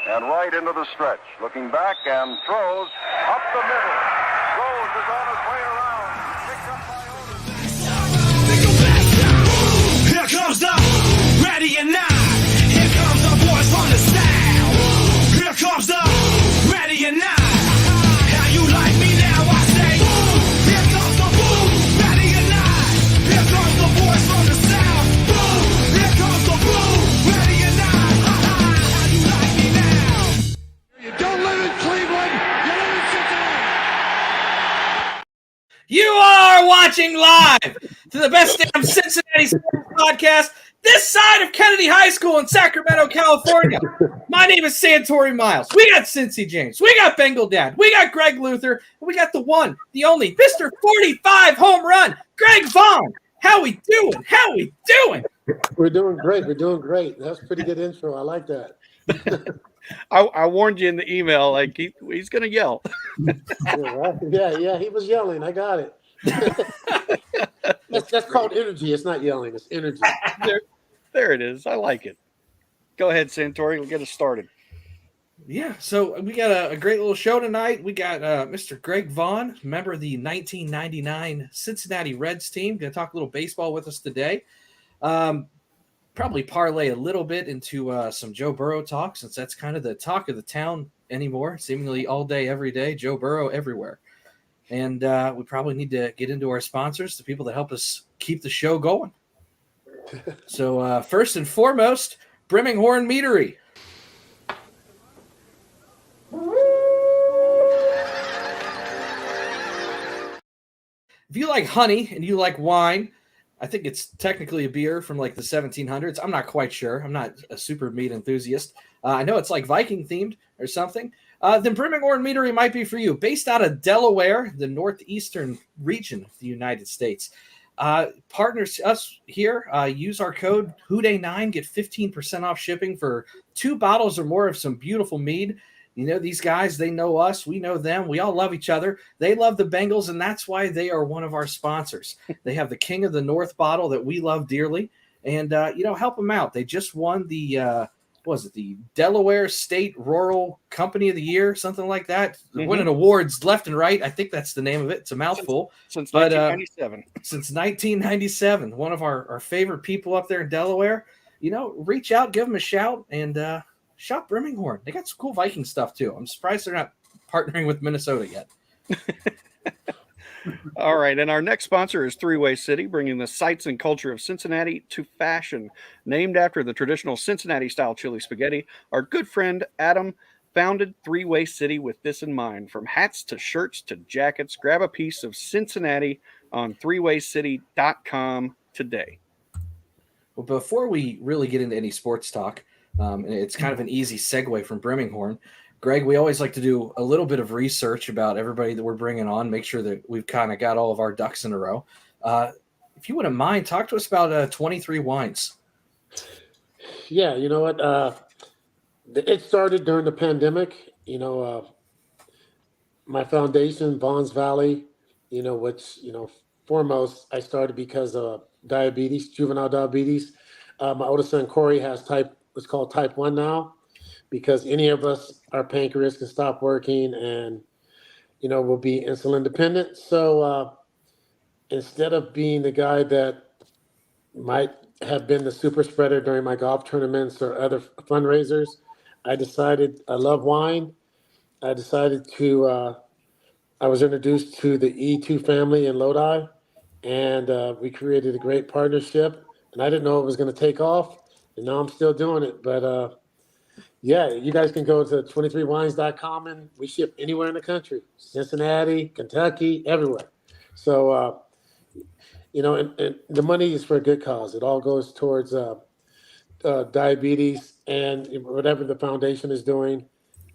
and right into the stretch. Looking back and throws up the middle. Rose is on his way around. Picked up by Otis. Here comes the ready or not. Here comes the boys from the south. Here comes the ready or not. How you like me now? I say, here comes the boom, ready or not. Here comes the boys from the south. Boom, here comes the boom, ready or not. How you like me now? You don't live in Cleveland, you live in Cincinnati. You are watching live to the best damn Cincinnati sports podcast this side of Kennedy High School in Sacramento, California. My name is Santori Miles. We got Cincy James. We got Bengal Dad. We got Greg Luther. And we got the one, the only, Mr. 45 home run, Greg Vaughn. How we doing? How we doing? We're doing great. We're doing great. That's a pretty good intro. I like that. I warned you in the email, like he's going to yell. Yeah, right? Yeah, he was yelling. I got it. That's called energy. It's not yelling. It's energy. There it is. I like it. Go ahead, Santori. We'll get us started. Yeah, so we got a great little show tonight. We got Mr. Greg Vaughn, member of the 1999 Cincinnati Reds team. Going to talk a little baseball with us today. Probably parlay a little bit into some Joe Burrow talk, since that's kind of the talk of the town anymore, seemingly all day, every day, Joe Burrow everywhere. And we probably need to get into our sponsors, the people that help us keep the show going. So first and foremost, Brimminghorn Meadery. If you like honey and you like wine, I think it's technically a beer from like the 1700s. I'm not quite sure. I'm not a super meat enthusiast. I know it's like Viking themed or something. Then Brimminghorn Meadery might be for you. Based out of Delaware, the northeastern region of the United States. Partners us here, use our code HOODAY9, get 15% off shipping for 2 bottles or more of some beautiful mead. You know, these guys, they know us. We know them. We all love each other. They love the Bengals, and that's why they are one of our sponsors. They have the King of the North bottle that we love dearly. And, help them out. They just won the, the Delaware State Rural Company of the Year, something like that. They're winning awards left and right. I think that's the name of it. It's a mouthful. Since 1997. Since 1997. One of our favorite people up there in Delaware. Reach out, give them a shout, and shop Brimminghorn. They got some cool Viking stuff too. I'm surprised they're not partnering with Minnesota yet. All right, and our next sponsor is Three-Way City, bringing the sights and culture of Cincinnati to fashion. Named after the traditional Cincinnati-style chili spaghetti, our good friend Adam founded Three-Way City with this in mind. From hats to shirts to jackets, grab a piece of Cincinnati on threewaycity.com today. Well, before we really get into any sports talk, and it's kind of an easy segue from Brimminghorn. Greg, we always like to do a little bit of research about everybody that we're bringing on, make sure that we've kind of got all of our ducks in a row. If you wouldn't mind, talk to us about 23 Wines. Yeah, you know what? It started during the pandemic. My foundation, Vaughn's Valley, which, foremost, I started because of diabetes, juvenile diabetes. My oldest son, Corey, has it's called type 1 now, because any of us, our pancreas can stop working and, we'll be insulin dependent. So instead of being the guy that might have been the super spreader during my golf tournaments or other fundraisers, I love wine. I was introduced to the E2 family in Lodi, and we created a great partnership, and I didn't know it was going to take off, and now I'm still doing it. But yeah, you guys can go to 23wines.com, and we ship anywhere in the country, Cincinnati, Kentucky, everywhere. So, and the money is for a good cause. It all goes towards diabetes and whatever the foundation is doing.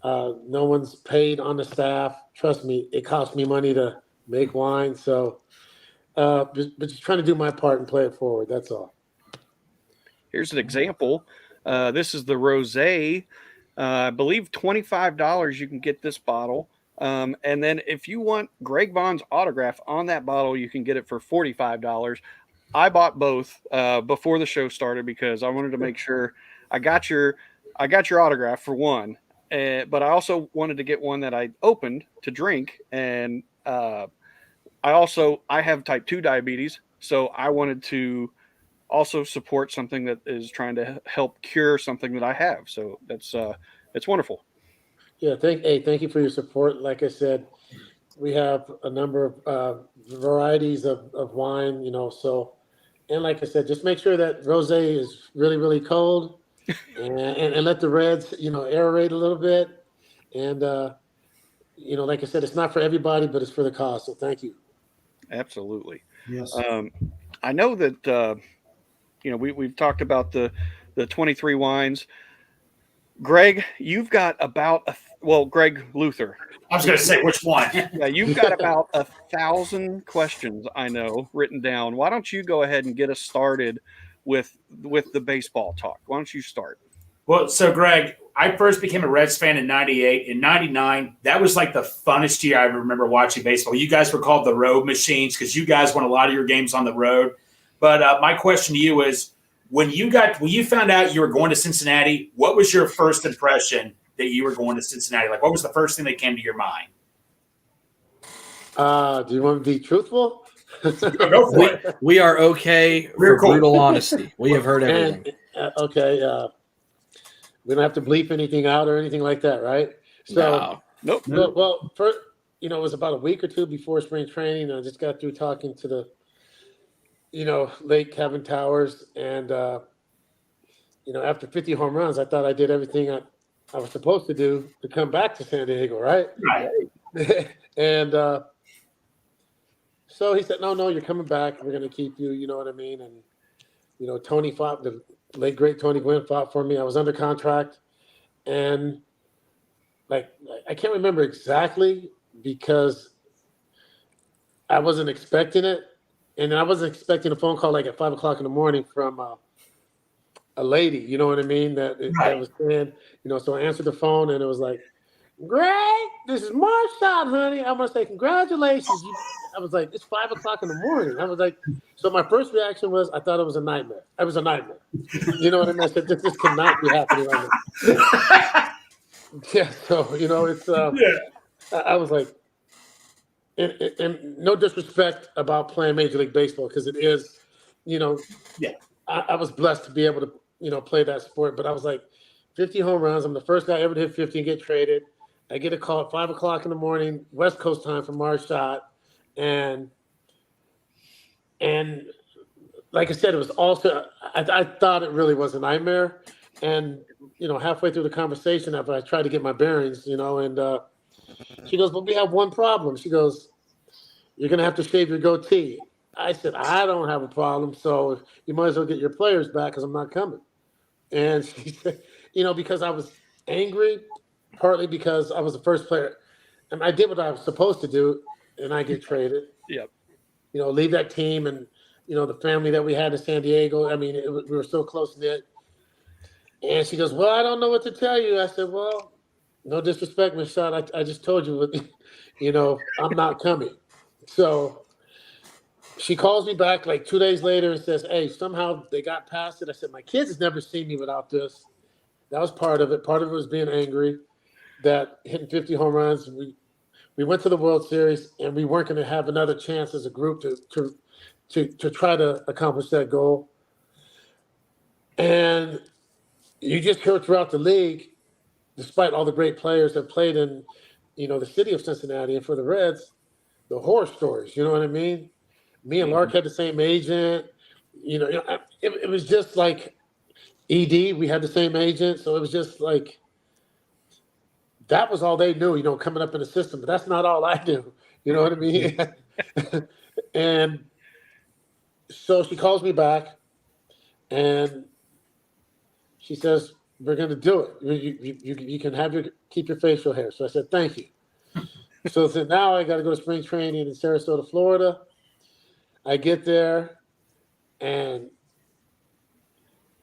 No one's paid on the staff. Trust me, it costs me money to make wine. So, but just trying to do my part and play it forward. That's all. Here's an example. This is the rosé. I believe $25 you can get this bottle. And then if you want Greg Vaughn's autograph on that bottle, you can get it for $45. I bought both before the show started because I wanted to make sure I got your autograph for one. but I also wanted to get one that I opened to drink, and I have type 2 diabetes, so I wanted to also support something that is trying to help cure something that I have. So that's it's wonderful. Yeah, thank you for your support. Like I said, we have a number of varieties of wine, so, and like I said, just make sure that rosé is really, really cold, and let the reds, aerate a little bit. And, like I said, it's not for everybody, but it's for the cause. So thank you. Absolutely. Yes. I know that we've talked about the 23 wines. Greg, you've got about Greg Luther. I was going to say which one. Yeah, you've got about 1,000 questions, I know, written down. Why don't you go ahead and get us started with the baseball talk? Why don't you start? Well, so Greg, I first became a Reds fan in '98. In '99, that was like the funnest year I remember watching baseball. You guys were called the Road Machines because you guys won a lot of your games on the road. But my question to you is, when you found out you were going to Cincinnati, what was your first impression that you were going to Cincinnati? Like, what was the first thing that came to your mind? Do you want to be truthful? Go for it. We are okay for brutal honesty. We have heard everything. Okay. We don't have to bleep anything out or anything like that, right? So, Nope. Well, first, it was about a week or two before spring training. I just got through talking to the, late Kevin Towers. And, after 50 home runs, I thought I did everything I was supposed to do to come back to San Diego, right? Right. And so he said, no, you're coming back. We're going to keep you, you know what I mean? And, Tony fought, the late, great Tony Gwynn fought for me. I was under contract. And, I can't remember exactly because I wasn't expecting it. And I wasn't expecting a phone call at 5 o'clock in the morning from a lady, you know what I mean? That was saying, so I answered the phone and it was like, Greg, this is Marshall, honey. I want to say congratulations. I was like, it's 5 o'clock in the morning. I was like, so my first reaction was, I thought it was a nightmare. It was a nightmare. You know what I mean? I said, this cannot be happening right now. Yeah, so, it's, I was like, and no disrespect about playing Major League Baseball because it is, I was blessed to be able to, play that sport. But I was like, 50 home runs. I'm the first guy ever to hit 50 and get traded. I get a call at 5 o'clock in the morning, West Coast time from Marshall. And like I said, it was also, I thought it really was a nightmare. And, halfway through the conversation, after I tried to get my bearings, and she goes, well, we have one problem. She goes, you're going to have to shave your goatee. I said, I don't have a problem. So you might as well get your players back because I'm not coming. And she said, because I was angry, partly because I was the first player. And I did what I was supposed to do, and I get traded. Yep. Leave that team and, the family that we had in San Diego. I mean, we were so close-knit. And she goes, well, I don't know what to tell you. I said, well, no disrespect, Ms. Schott. I just told you, I'm not coming. So she calls me back 2 days later and says, hey, somehow they got past it. I said, my kids has never seen me without this. That was part of it. Part of it was being angry that hitting 50 home runs. We went to the World Series, and we weren't going to have another chance as a group to try to accomplish that goal. And you just hear throughout the league, despite all the great players that played in, the city of Cincinnati and for the Reds, the horror stories, you know what I mean? Me and Lark had the same agent. It was just like ED, we had the same agent. So it was just like, that was all they knew, coming up in the system. But that's not all I knew. You know what I mean? And so she calls me back, and she says, we're going to do it. You can keep your facial hair. So I said, thank you. So now I got to go to spring training in Sarasota, Florida. I get there, and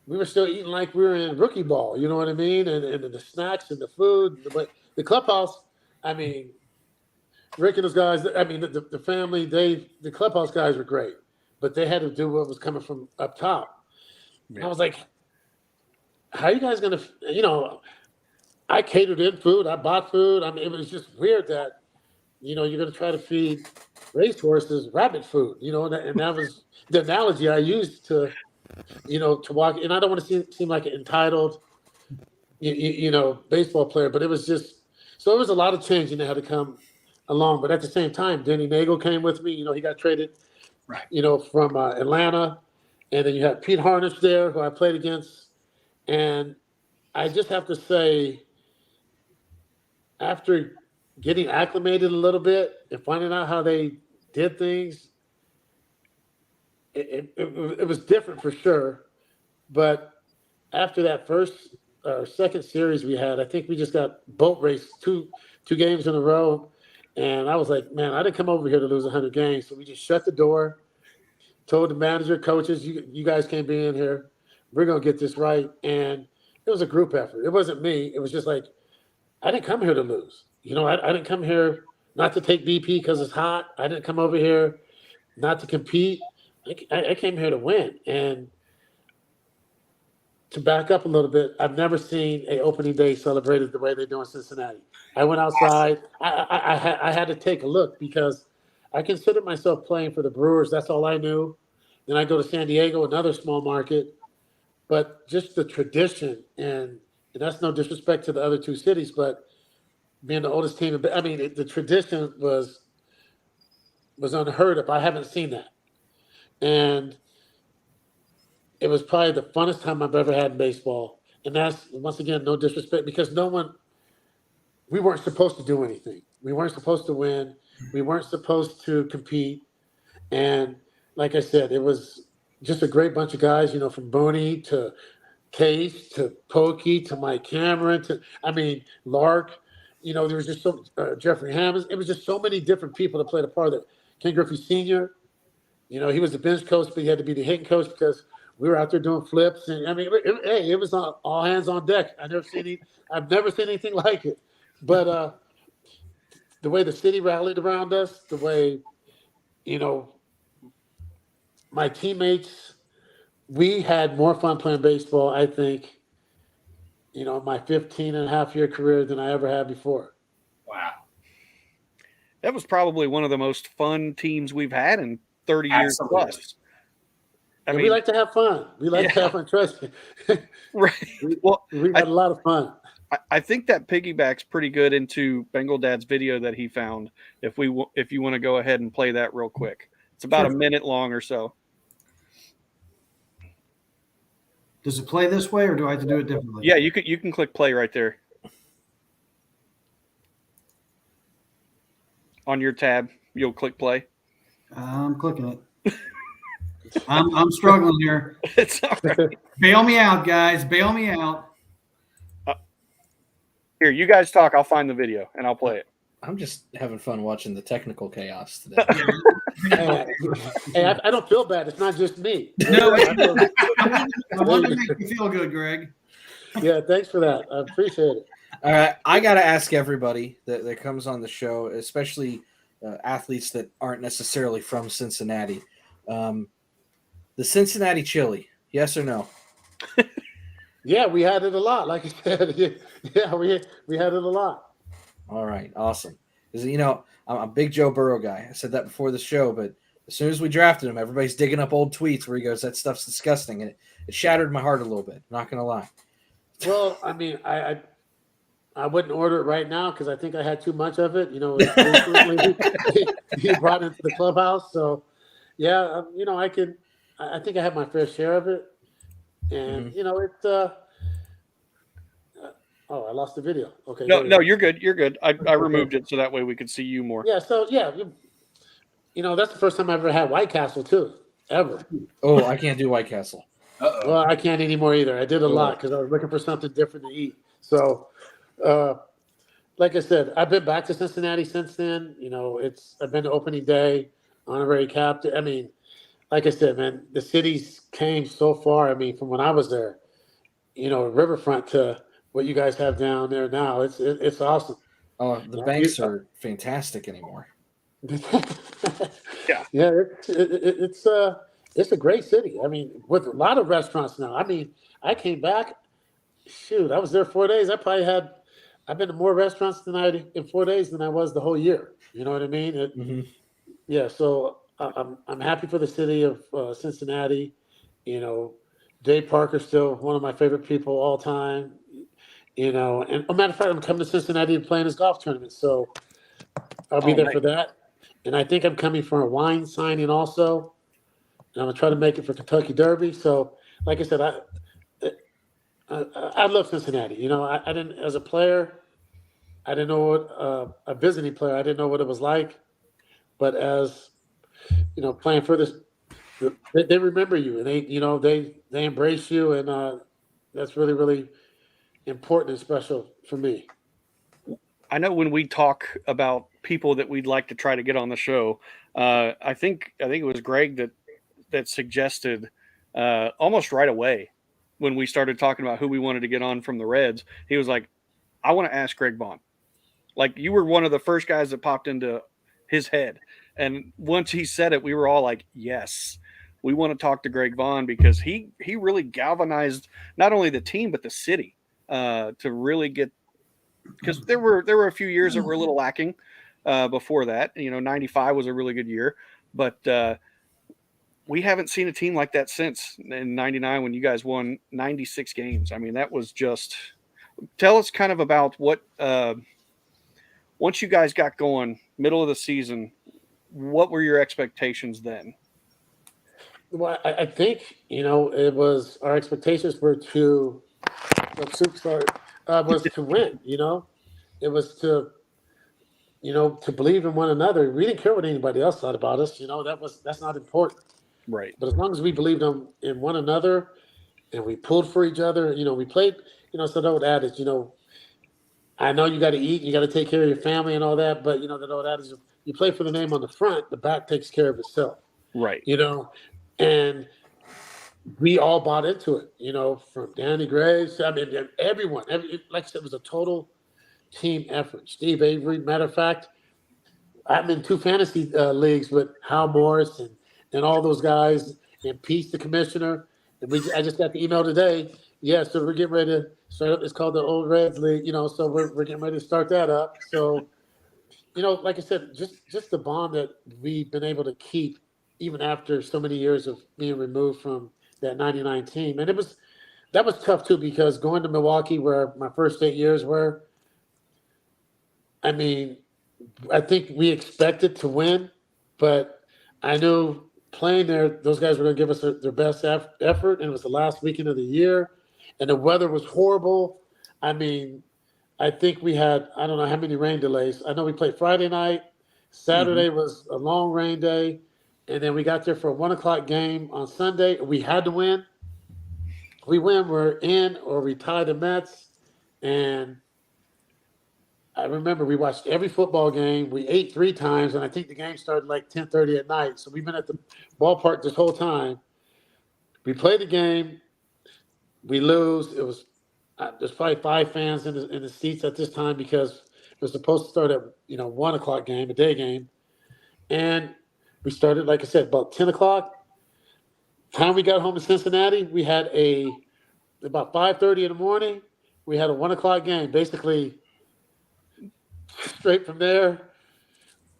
we were still eating like we were in rookie ball. You know what I mean? And the snacks and the food. But the clubhouse, I mean, Rick and those guys, I mean, the family, the clubhouse guys were great. But they had to do what was coming from up top. Yeah. I was like, how are you guys going to, I catered in food. I bought food. I mean, it was just weird that, you're going to try to feed racehorses rabbit food, and that was the analogy I used to, to walk. And I don't want to seem like an entitled, baseball player, but it was just, so it was a lot of changing that had to come along. But at the same time, Denny Nagel came with me. He got traded, Right. From Atlanta. And then you had Pete Harnish there, who I played against. And I just have to say, after getting acclimated a little bit and finding out how they did things, it was different for sure. But after that first or second series we had, I think we just got boat raced two games in a row. And I was like, man, I didn't come over here to lose 100 games. So we just shut the door, told the manager, coaches, you guys can't be in here. We're going to get this right. And it was a group effort. It wasn't me. It was just like, I didn't come here to lose. I didn't come here not to take BP because it's hot. I didn't come over here not to compete. I came here to win. And to back up a little bit, I've never seen a opening day celebrated the way they do in Cincinnati. I went outside. I had to take a look because I considered myself playing for the Brewers. That's all I knew. Then I go to San Diego, another small market. But just the tradition, and that's no disrespect to the other two cities, but being the oldest team, I mean, the tradition was unheard of. I haven't seen that. And it was probably the funnest time I've ever had in baseball. And that's, once again, no disrespect, because we weren't supposed to do anything. We weren't supposed to win. We weren't supposed to compete. And like I said, it was just a great bunch of guys, from Booney to Case to Pokey to Mike Cameron to, Lark. There was just so Jeffrey Hammonds. It was just so many different people that played a part of it. Ken Griffey Sr., he was the bench coach, but he had to be the hitting coach because we were out there doing flips. And it was all hands on deck. I've never seen anything like it. But the way the city rallied around us, the way, my teammates, we had more fun playing baseball, I think, my 15-and-a-half-year career than I ever had before. Wow. That was probably one of the most fun teams we've had in 30 years plus. We like to have fun. We like to have fun. Trust me. Right. We had a lot of fun. I think that piggybacks pretty good into Bengal Dad's video that he found. If you want to go ahead and play that real quick, it's about a minute long or so. Does it play this way, or do I have to do it differently? Yeah, you can click play right there on your tab. You'll click play. I'm clicking it. I'm struggling here. It's all right. Bail me out, guys. Bail me out. Here, you guys talk. I'll find the video and I'll play it. I'm just having fun watching the technical chaos today. Hey, I don't feel bad. It's not just me. No, I want to make you feel good, Greg. Yeah, thanks for that. I appreciate it. All right, I got to ask everybody that comes on the show, especially athletes that aren't necessarily from Cincinnati. The Cincinnati chili, yes or no? Yeah, we had it a lot. Like I said, yeah, we had it a lot. All right, awesome. Because, I'm a big Joe Burrow guy. I said that before the show, but as soon as we drafted him, everybody's digging up old tweets where he goes, that stuff's disgusting. And it shattered my heart a little bit, not going to lie. Well, I wouldn't order it right now because I think I had too much of it. He brought it into the clubhouse. So, yeah, I think I have my fair share of it. And, oh, I lost the video. Okay. No, you're good. You're good. I removed it so that way we could see you more. Yeah. So that's the first time I ever had White Castle too, ever. Oh, I can't do White Castle. Uh-oh. Well, I can't anymore either. I did a lot because I was looking for something different to eat. So, like I said, I've been back to Cincinnati since then. I've been to opening day, honorary captain. Like I said, man, the city's came so far. From when I was there, riverfront to what you guys have down there now, it's awesome. Oh, the banks are fantastic anymore. Yeah. Yeah, it's a great city. With a lot of restaurants now. I came back. Shoot, I was there 4 days. I probably had I've been to more restaurants tonight in 4 days than I was the whole year. You know what I mean? Yeah. So I'm happy for the city of Cincinnati. You know, Dave Parker's still one of my favorite people all time. You know, and a matter of fact, I'm coming to Cincinnati and playing his golf tournament, so I'll be Oh, there nice. for that. And I think I'm coming for a wine signing also. And I'm gonna try to make it for Kentucky Derby. So, like I said, I love Cincinnati. You know, I didn't as a player, I didn't know what a visiting player, I didn't know what it was like. But as you know, playing for this, they remember you and they embrace you, and that's really really important and special for me. I know when we talk about people that we'd like to try to get on the show, I think it was Greg that suggested almost right away when we started talking about who we wanted to get on from the Reds. He was like, "I want to ask Greg Vaughn." Like, you were one of the first guys that popped into his head, and once he said it, we were all like, "Yes, we want to talk to Greg Vaughn," because he really galvanized not only the team but the city to really get. Because there were a few years that were a little lacking before that. You know, 95 was a really good year, but we haven't seen a team like that since in 99 when you guys won 96 games. I mean, that was just – tell us kind of about what once you guys got going, middle of the season, what were your expectations then? Well, I think it was our expectations were to superstar was to win. It was to believe in one another. We didn't care what anybody else thought about us. That's not important. Right. But as long as we believed in one another and we pulled for each other, we played. So the old adage, I know you got to eat, you got to take care of your family and all that, but the old adage, you play for the name on the front, the back takes care of itself. Right. And we all bought into it, from Danny Graves. I mean, everyone. Like I said, it was a total team effort. Steve Avery, matter of fact, I'm in 2 fantasy leagues with Hal Morris and all those guys, and Peace, the commissioner. And I just got the email today. Yeah, so we're getting ready to start up. It's called the Old Reds League, so we're getting ready to start that up. So, like I said, just the bond that we've been able to keep even after so many years of being removed from that 99 team. And that was tough too, because going to Milwaukee where my first 8 years were, I mean, I think we expected to win, but I knew playing there, those guys were going to give us their best effort, and it was the last weekend of the year, and the weather was horrible. I mean, I think we had, I don't know how many rain delays. I know we played Friday night. Saturday was a long rain day, and then we got there for a 1 o'clock game on Sunday. We had to win. We win, we're in, or we tie the Mets, and I remember we watched every football game. We ate 3 times, and I think the game started like 10:30 at night. So we've been at the ballpark this whole time. We play the game. We lose. It was there's probably 5 fans in the seats at this time because it was supposed to start at 1 o'clock game, a day game, and we started, like I said, about 10 o'clock. Time we got home to Cincinnati, we had about 5:30 in the morning. We had a 1 o'clock game, basically. Straight from there,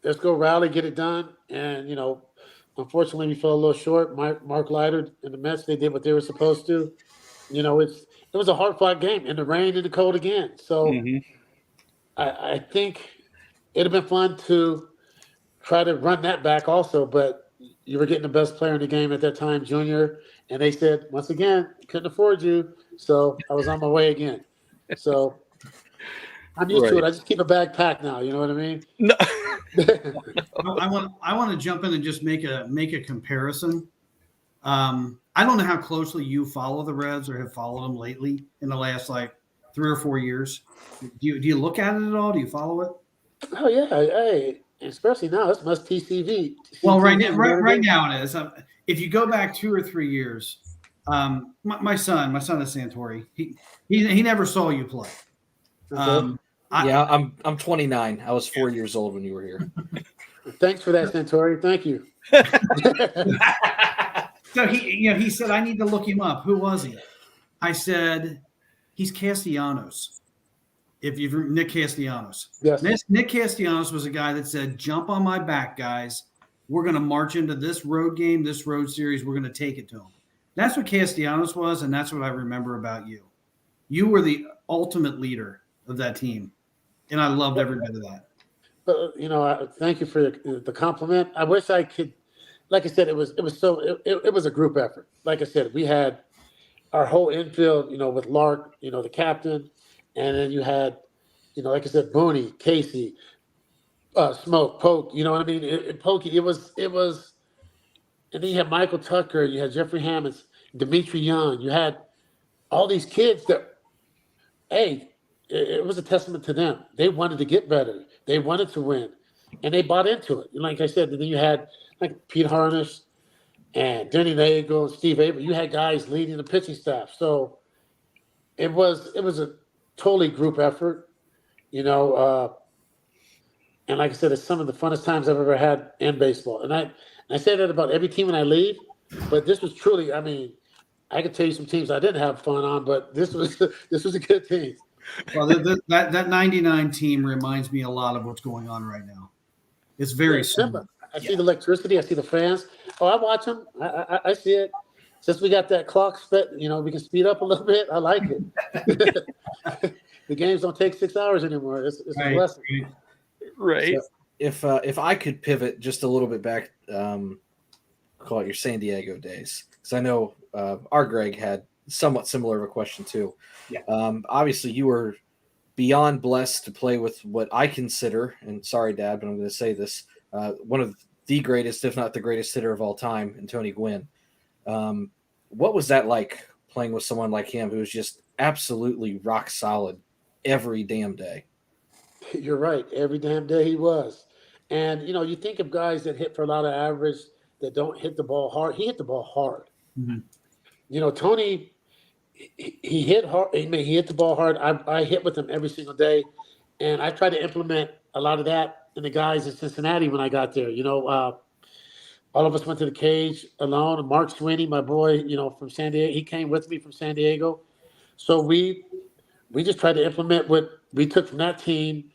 let's go rally, get it done. And, unfortunately, we fell a little short. Mark Leiter and the Mets, they did what they were supposed to. It was a hard-fought game in the rain and the cold again. So I think it'd have been fun to try to run that back also, but you were getting the best player in the game at that time, Junior, and they said, once again, couldn't afford you. So I was on my way again. So I'm used to it. I just keep a bag packed now. You know what I mean? No. I want to jump in and just make a comparison. I don't know how closely you follow the Reds or have followed them lately in the last 3 or 4 years. Do you look at it at all? Do you follow it? Oh yeah, hey, especially now it's must TCV. Well, right now it is. If you go back 2 or 3 years, my son is Santori. He never saw you play. Okay. I'm 29. I was 4 years old when you were here. Thanks for that, Santori. Thank you. So he said, I need to look him up. Who was he? I said, he's Castellanos. If you've Nick Castellanos. Yes. Nick Castellanos was a guy that said, "Jump on my back, guys. We're going to march into this road game, this road series. We're going to take it to them." That's what Castellanos was, and that's what I remember about you. You were the ultimate leader of that team, and I loved every bit of that. But thank you for the compliment. I wish I could. Like I said, it was a group effort. Like I said, we had our whole infield, with Lark, the captain, and then you had, like I said, Booney, Casey, Smoke, Poke. You know what I mean? Pokey. It was, and then you had Michael Tucker, you had Jeffrey Hammonds, Dimitri Young. You had all these kids that, hey, it was a testament to them. They wanted to get better. They wanted to win, and they bought into it. And like I said, then you had like Pete Harnish and Denny Nagel and Steve Avery. You had guys leading the pitching staff. So it was a totally group effort, and like I said, it's some of the funnest times I've ever had in baseball. And I say that about every team when I leave, but this was truly, I could tell you some teams I didn't have fun on, but this was a good team. Well, that 99 team reminds me a lot of what's going on right now. It's very similar. I see the electricity. I see the fans. Oh, I watch them. I see it. Since we got that clock sped, we can speed up a little bit. I like it. The games don't take 6 hours anymore. It's a blessing. Right. So if I could pivot just a little bit back, call it your San Diego days, because I know our Greg had somewhat similar of a question too. Yeah. Obviously, you were beyond blessed to play with what I consider, and sorry, Dad, but I'm going to say this, one of the greatest, if not the greatest hitter of all time, in Tony Gwynn. What was that like, playing with someone like him who was just absolutely rock solid every damn day? You're right. Every damn day he was. And, you think of guys that hit for a lot of average that don't hit the ball hard. He hit the ball hard. Mm-hmm. Tony, he hit hard. He hit the ball hard. I hit with him every single day. And I tried to implement a lot of that in the guys in Cincinnati when I got there. All of us went to the cage alone. And Mark Sweeney, my boy, from San Diego, he came with me from San Diego. So we just tried to implement what we took from that team,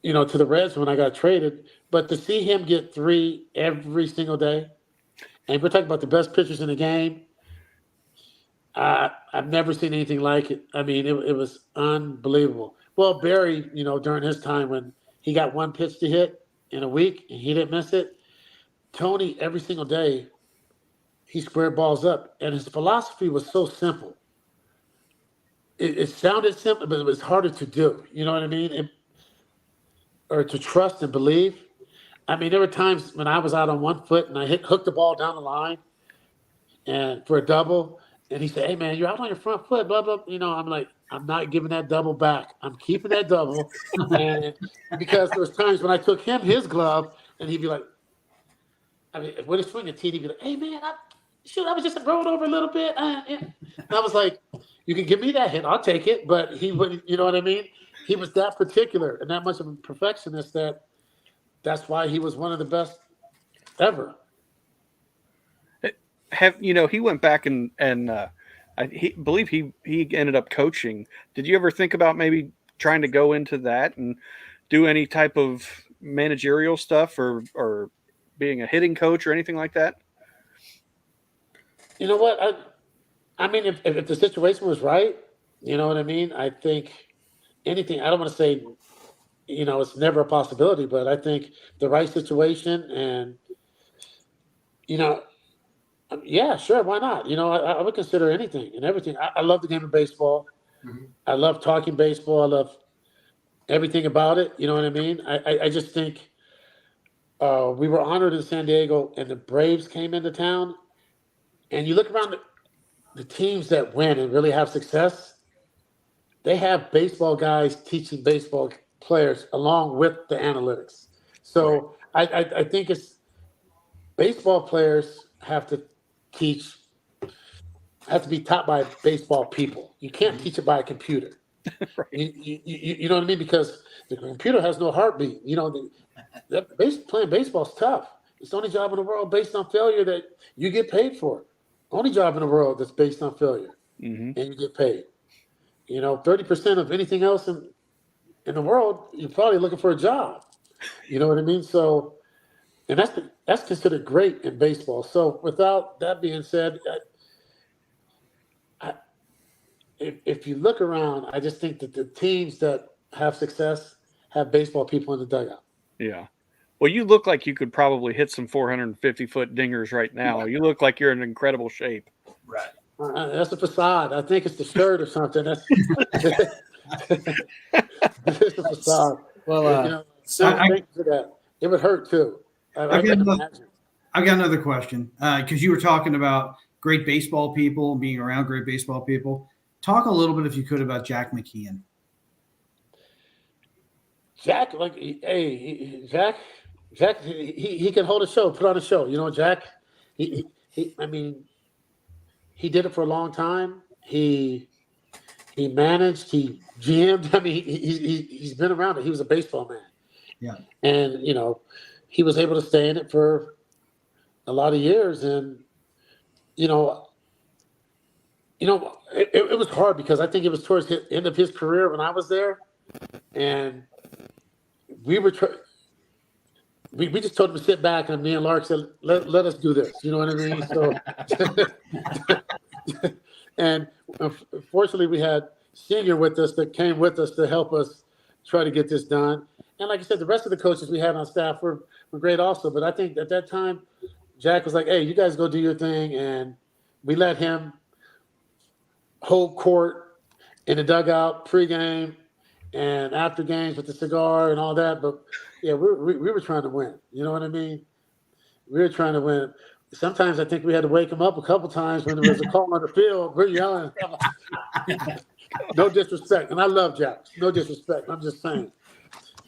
to the Reds when I got traded. But to see him get 3 every single day, and we're talking about the best pitchers in the game, I've never seen anything like it. It was unbelievable. Well, Barry, during his time when he got 1 pitch to hit in a week and he didn't miss it, Tony, every single day, he squared balls up. And his philosophy was so simple. It sounded simple, but it was harder to do. You know what I mean? Or to trust and believe. There were times when I was out on 1 foot and I hooked the ball down the line and for a double. And he said, "Hey, man, you're out on your front foot, blah, blah." I'm like, I'm not giving that double back. I'm keeping that double. And because there was times when I took him his glove and he'd be like, when he's swinging, he'd be like, "Hey, man, I was just rolled over a little bit." And I was like, "You can give me that hit. I'll take it." But he wouldn't, you know what I mean? He was that particular and that much of a perfectionist that's why he was one of the best ever. He went back and I believe he ended up coaching. Did you ever think about maybe trying to go into that and do any type of managerial stuff or being a hitting coach or anything like that? You know what? If the situation was right, you know what I mean? I think anything, I don't want to say, it's never a possibility, but I think the right situation and, yeah, sure, why not? I would consider anything and everything. I love the game of baseball. Mm-hmm. I love talking baseball. I love everything about it. You know what I mean? I just think we were honored in San Diego and the Braves came into town. And you look around the teams that win and really have success, they have baseball guys teaching baseball players along with the analytics. So I think it's baseball players have to be taught by baseball people. You can't teach it by a computer. Right. You know what I mean? Because the computer has no heartbeat. Playing baseball is tough. It's the only job in the world based on failure that you get paid for. Only job in the world that's based on failure, and you get paid. 30% of anything else in the world, you're probably looking for a job. You know what I mean? So, and that's considered great in baseball. So, without that being said, if you look around, I just think that the teams that have success have baseball people in the dugout. Yeah. Well, you look like you could probably hit some 450-foot dingers right now. You look like you're in incredible shape. Right. That's a facade. I think it's the shirt or something. That's it's a facade. Well, thank you for that. It would hurt too. I can imagine. I've got another question because you were talking about great baseball people, being around great baseball people. Talk a little bit, if you could, about Jack McKeon. Jack, Jack, he can hold a show, put on a show. Jack, he did it for a long time. He managed, he GM'd. I mean, he's been around it. He was a baseball man. Yeah. And, he was able to stay in it for a lot of years. And, it was hard because I think it was towards the end of his career when I was there. And we were we just told him to sit back, and me and Lark said, let us do this. You know what I mean? So, and fortunately, we had Senior with us that came with us to help us try to get this done. And like I said, the rest of the coaches we had on staff were great also. But I think at that time, Jack was like, hey, you guys go do your thing. And we let him hold court in the dugout pregame and after games with the cigar and all that. But yeah, we were trying to win. You know what I mean? We were trying to win. Sometimes I think we had to wake him up a couple times when there was a call on the field. We're yelling. No disrespect. And I love Jack. No disrespect. I'm just saying.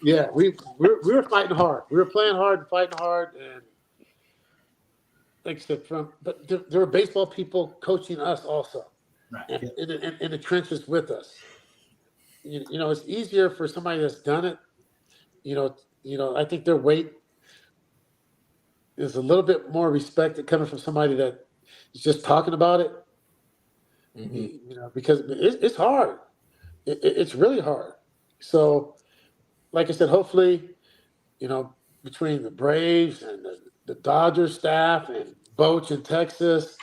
Yeah, we were fighting hard. We were playing hard and fighting hard. And like I said, but there were baseball people coaching us also. Right. And in the trenches with us. It's easier for somebody that's done it. I think their weight is a little bit more respected coming from somebody that is just talking about it. Mm-hmm. Because it's hard. It's really hard. So, like I said, hopefully, between the Braves and the Dodgers staff and Boch in Texas,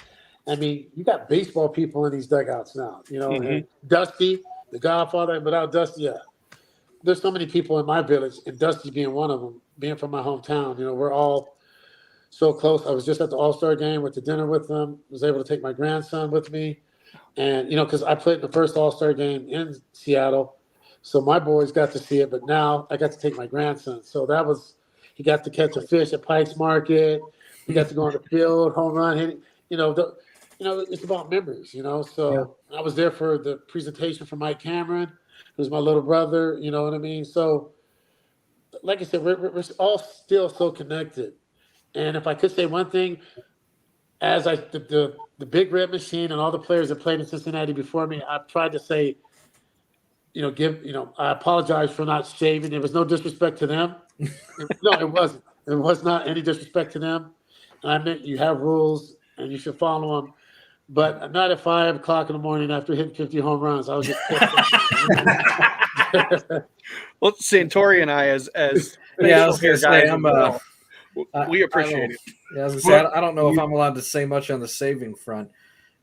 I mean, you got baseball people in these dugouts now. And Dusty, the Godfather, without Dusty, yeah. There's so many people in my village, and Dusty being one of them, being from my hometown. We're all so close. I was just at the All-Star game, went to dinner with them, was able to take my grandson with me. And, because I played in the first All-Star game in Seattle, so my boys got to see it, but now I got to take my grandson. So he got to catch a fish at Pike's Market. He got to go on the field, home run, hitting, it's about memories, So I was there for the presentation for Mike Cameron, who's my little brother, you know what I mean? So, like I said, we're all still so connected. And if I could say one thing, as the Big Red Machine and all the players that played in Cincinnati before me, I've tried to say, I apologize for not shaving. There was no disrespect to them. No, it wasn't. It was not any disrespect to them. And I meant you have rules and you should follow them. But not at 5 o'clock in the morning after hitting 50 home runs. I was just well, Santori and I, as yeah, I was going to say, we appreciate it. Yeah, I was going to say, I don't know if I'm allowed to say much on the saving front.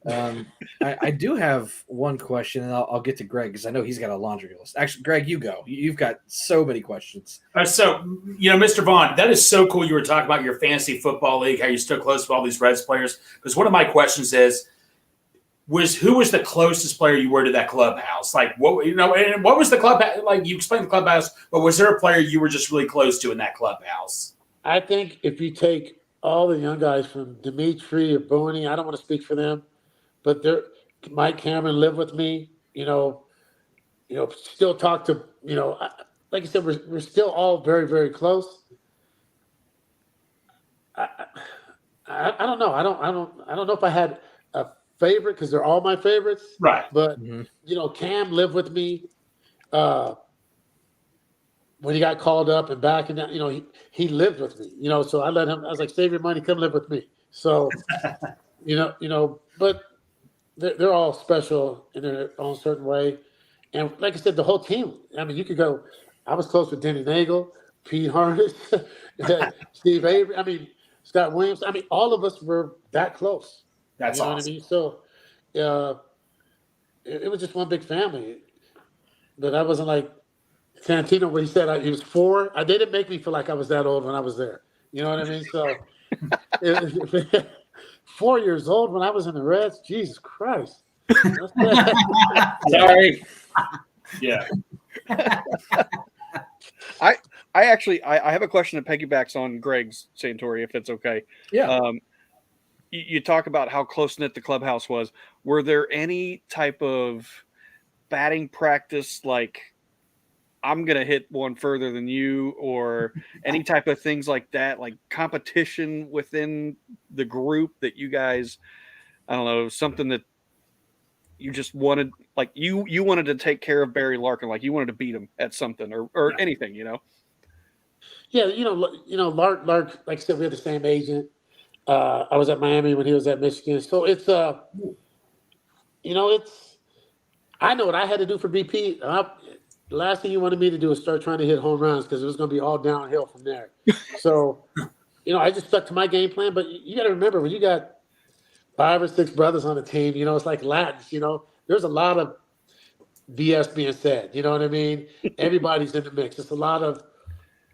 I do have one question, and I'll get to Greg because I know he's got a laundry list. Actually, Greg, you go. You've got so many questions. So, Mr. Vaughn, that is so cool. You were talking about your fantasy football league, how you're still close to all these Reds players. Because one of my questions is, who was the closest player you were to that clubhouse? Like, and what was the clubhouse? Like, you explained the clubhouse, but was there a player you were just really close to in that clubhouse? I think if you take all the young guys from Dimitri or Booney, I don't want to speak for them, but Mike Cameron lived with me, still talk to, like I said, we're still all very, very close. I don't know. I don't know if I had a favorite because they're all my favorites. Right. But, Cam lived with me when he got called up and back and down, he lived with me, so I was like, save your money, come live with me. So, but they're all special in their own certain way. And like I said, the whole team. I mean, you could go. I was close with Denny Nagel, Pete Harness, Steve Avery. I mean, Scott Williams. I mean, all of us were that close. That's you know awesome. what I mean? So it was just one big family. But I wasn't like Santino when he said he was 4. They didn't make me feel like I was that old when I was there. You know what I mean? So 4 years old when I was in the Reds. Jesus Christ. Sorry. Yeah. I actually have a question that piggybacks on Greg's, Santori, if it's okay. Yeah. You talk about how close knit the clubhouse was. Were there any type of batting practice, like I'm gonna hit one further than you, or any type of things like that, like competition within the group that you guys, I don't know, something that you just wanted, like you wanted to take care of Barry Larkin, like you wanted to beat him at something or anything, you know? Yeah, Lark, like I said, we had the same agent. I was at Miami when he was at Michigan. So it's I know what I had to do for BP. The last thing you wanted me to do is start trying to hit home runs because it was going to be all downhill from there. So, I just stuck to my game plan. But you got to remember, when you got 5 or 6 brothers on the team, it's like Latins, there's a lot of BS being said. You know what I mean? Everybody's in the mix. It's a lot of,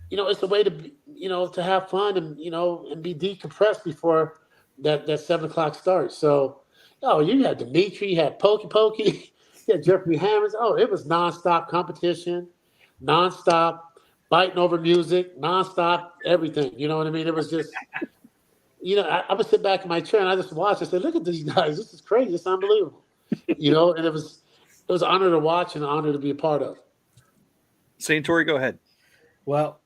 it's a way to, to have fun and, and be decompressed before that 7 o'clock starts. So, you had Dimitri, you had Pokey. Yeah, Jeffrey Hammonds. Oh, it was nonstop competition, nonstop fighting over music, nonstop everything. You know what I mean? It was just, I would sit back in my chair and I just watch. I said, "Look at these guys. This is crazy. It's unbelievable." And it was an honor to watch and an honor to be a part of. Santori, go ahead. Well,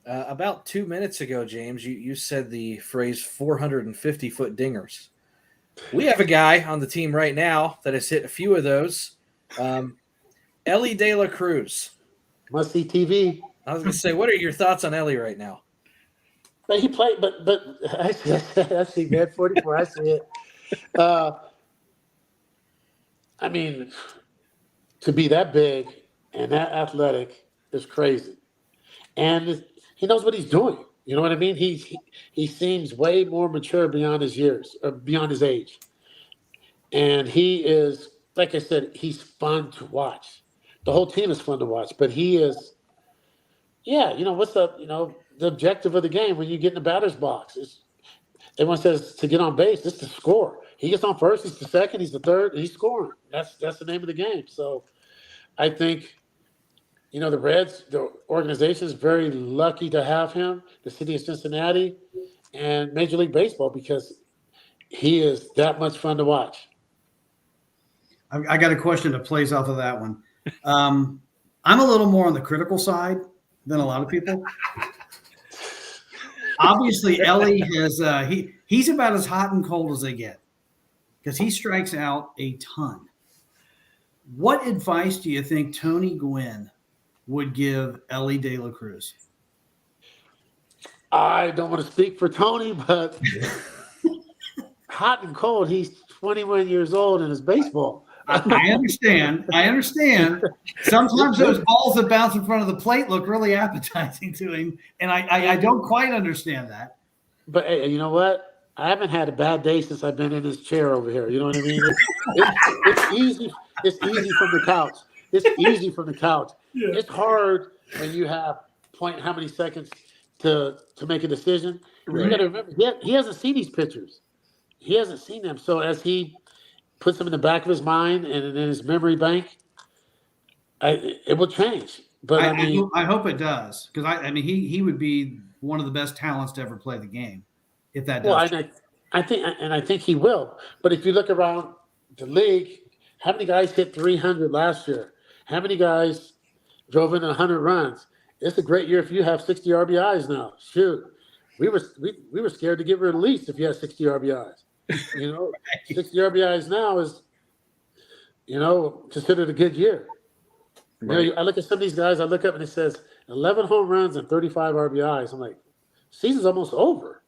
about 2 minutes ago, James, you said the phrase 450-foot dingers. We have a guy on the team right now that has hit a few of those. Ellie De La Cruz. Must see TV. I was going to say, what are your thoughts on Ellie right now? But he played, but I see man, 44. I see it. I mean, to be that big and that athletic is crazy, and he knows what he's doing. You know what I mean? He seems way more mature beyond his years, or beyond his age. And he is, like I said, he's fun to watch. The whole team is fun to watch, but he is, what's up? The objective of the game when you get in the batter's box is, everyone says to get on base, it's to score. He gets on first, he's the second, he's the third, and he's scoring. That's the name of the game. So I think, the Reds, the organization is very lucky to have him, the city of Cincinnati, and Major League Baseball, because he is that much fun to watch. I got a question that plays off of that one. I'm a little more on the critical side than a lot of people. Obviously, Ellie has he's about as hot and cold as they get because he strikes out a ton. What advice do you think Tony Gwynn would give Ellie De La Cruz? I don't want to speak for Tony, but hot and cold, he's 21 years old and it's baseball. I understand. Sometimes those balls that bounce in front of the plate look really appetizing to him, and I don't quite understand that. But hey, you know what? I haven't had a bad day since I've been in this chair over here. You know what I mean? It's easy. It's easy from the couch. Yeah. It's hard when you have how many seconds to make a decision. Right. You got to remember, he hasn't seen these pictures. He hasn't seen them. So as he puts them in the back of his mind and in his memory bank, it will change. But I hope it does, because I mean he would be one of the best talents to ever play the game if that does. Well, I think he will. But if you look around the league, how many guys hit 300 last year? How many guys drove in 100 runs? It's a great year if you have 60 RBIs now. Shoot, we were scared to get released if you had 60 RBIs. 60 RBIs now is, considered a good year. Right. I look at some of these guys, I look up and it says 11 home runs and 35 RBIs. I'm like, season's almost over.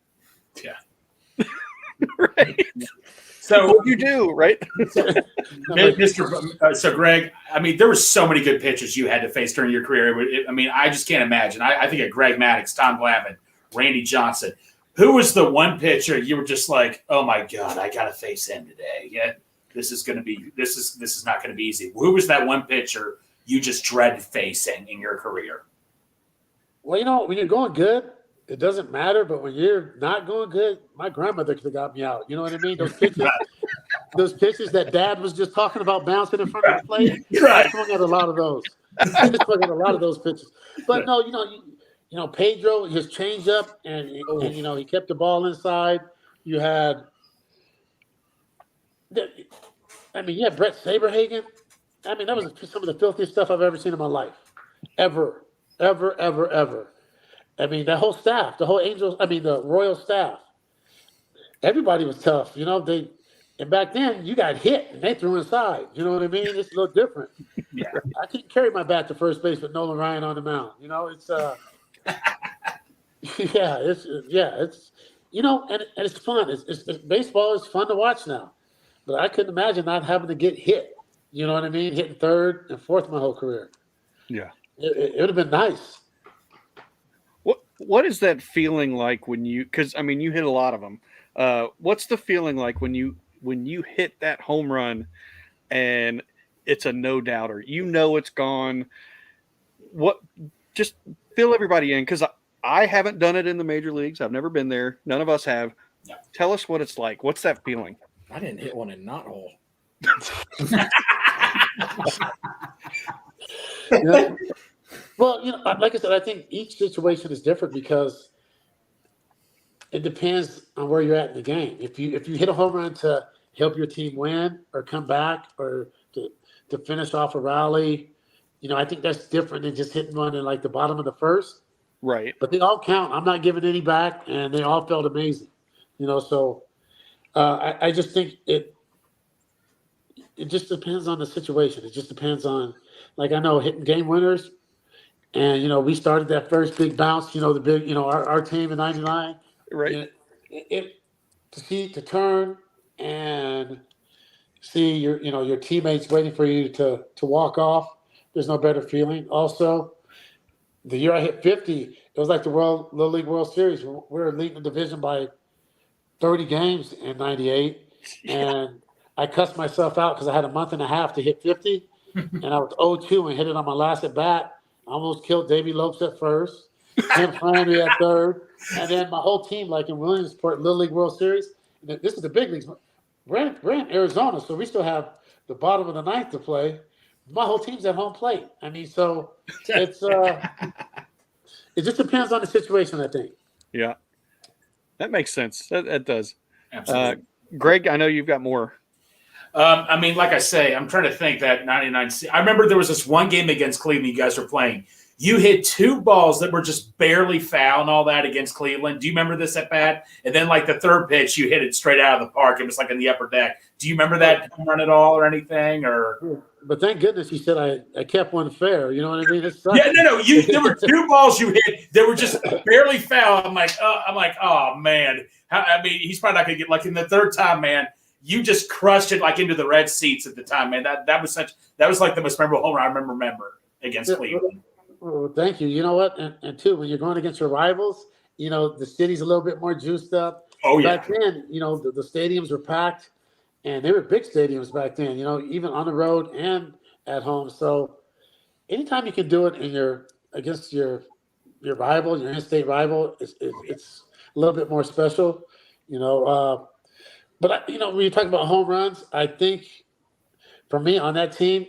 Yeah. Right. So What you do, right? Mr. So Greg, I mean, there were so many good pitchers you had to face during your career. I mean, I just can't imagine. I think of Greg Maddux, Tom Glavine, Randy Johnson. Who was the one pitcher you were just like, oh my God, I got to face him today? Yeah, this is not going to be easy. Who was that one pitcher you just dread facing in your career? Well, when you're going good, it doesn't matter. But when you're not going good, my grandmother could have got me out. You know what I mean? Those pitches that Dad was just talking about bouncing in front of the plate. Right. I swung at a lot of those. Pitches. But no, Pedro, his changeup, and he kept the ball inside. You had Brett Saberhagen. I mean, that was some of the filthiest stuff I've ever seen in my life. Ever. I mean, the whole staff, the Royal staff, everybody was tough. And back then you got hit and they threw inside. You know what I mean? It's a little different. Yeah. I couldn't carry my bat to first base with Nolan Ryan on the mound. It's and it's fun. It's baseball is fun to watch now, but I couldn't imagine not having to get hit. You know what I mean? Hitting third and fourth my whole career. Yeah. It would have been nice. What is that feeling like when you? Because I mean, you hit a lot of them. What's the feeling like when you hit that home run, and it's a no doubter? It's gone. What? Just fill everybody in, because I haven't done it in the major leagues. I've never been there. None of us have. No. Tell us what it's like. What's that feeling? I didn't hit one in knot hole. Well, like I said, I think each situation is different because it depends on where you're at in the game. If you hit a home run to help your team win or come back or to finish off a rally, I think that's different than just hitting one in like the bottom of the first. Right. But they all count. I'm not giving any back, and they all felt amazing. So I just think it just depends on the situation. It just depends on, like, I know hitting game winners. And, we started that first big bounce, the big, our team in 99. Right. To turn and see your teammates waiting for you to walk off. There's no better feeling. Also, the year I hit 50, it was like the Little League World Series. We were leading the division by 30 games in 98. And I cussed myself out because I had a month and a half to hit 50. And I was 0-2 and hit it on my last at bat. I almost killed Davey Lopes at first, Tim Flannery at third, and then my whole team, like in Williamsport, Little League World Series. This is the big leagues. We're in Arizona, so we still have the bottom of the ninth to play. My whole team's at home plate. I mean, so it's it just depends on the situation, I think. Yeah, that makes sense. That does. Absolutely. Greg, I know you've got more. I mean, like I say, I'm trying to think that 99. I remember there was this one game against Cleveland you guys were playing. You hit two balls that were just barely foul and all that against Cleveland. Do you remember this at bat? And then, like, the third pitch, you hit it straight out of the park. It was like in the upper deck. Do you remember that home run at all or anything? Or But thank goodness you said I kept one fair. You know what I mean? Yeah, no. There were two balls you hit that were just barely foul. I'm like, oh man. I mean, he's probably not going to get, like, in the third time, man. You just crushed it like into the red seats at the time, man. That was like the most memorable home run I remember against Cleveland. Well, thank you. You know what? And too, when you're going against your rivals, the city's a little bit more juiced up. Oh yeah. Back then, the stadiums were packed, and they were big stadiums back then. Even on the road and at home. So, anytime you can do it against your rival, your in-state rival, it's a little bit more special. But, when you talk about home runs, I think for me on that team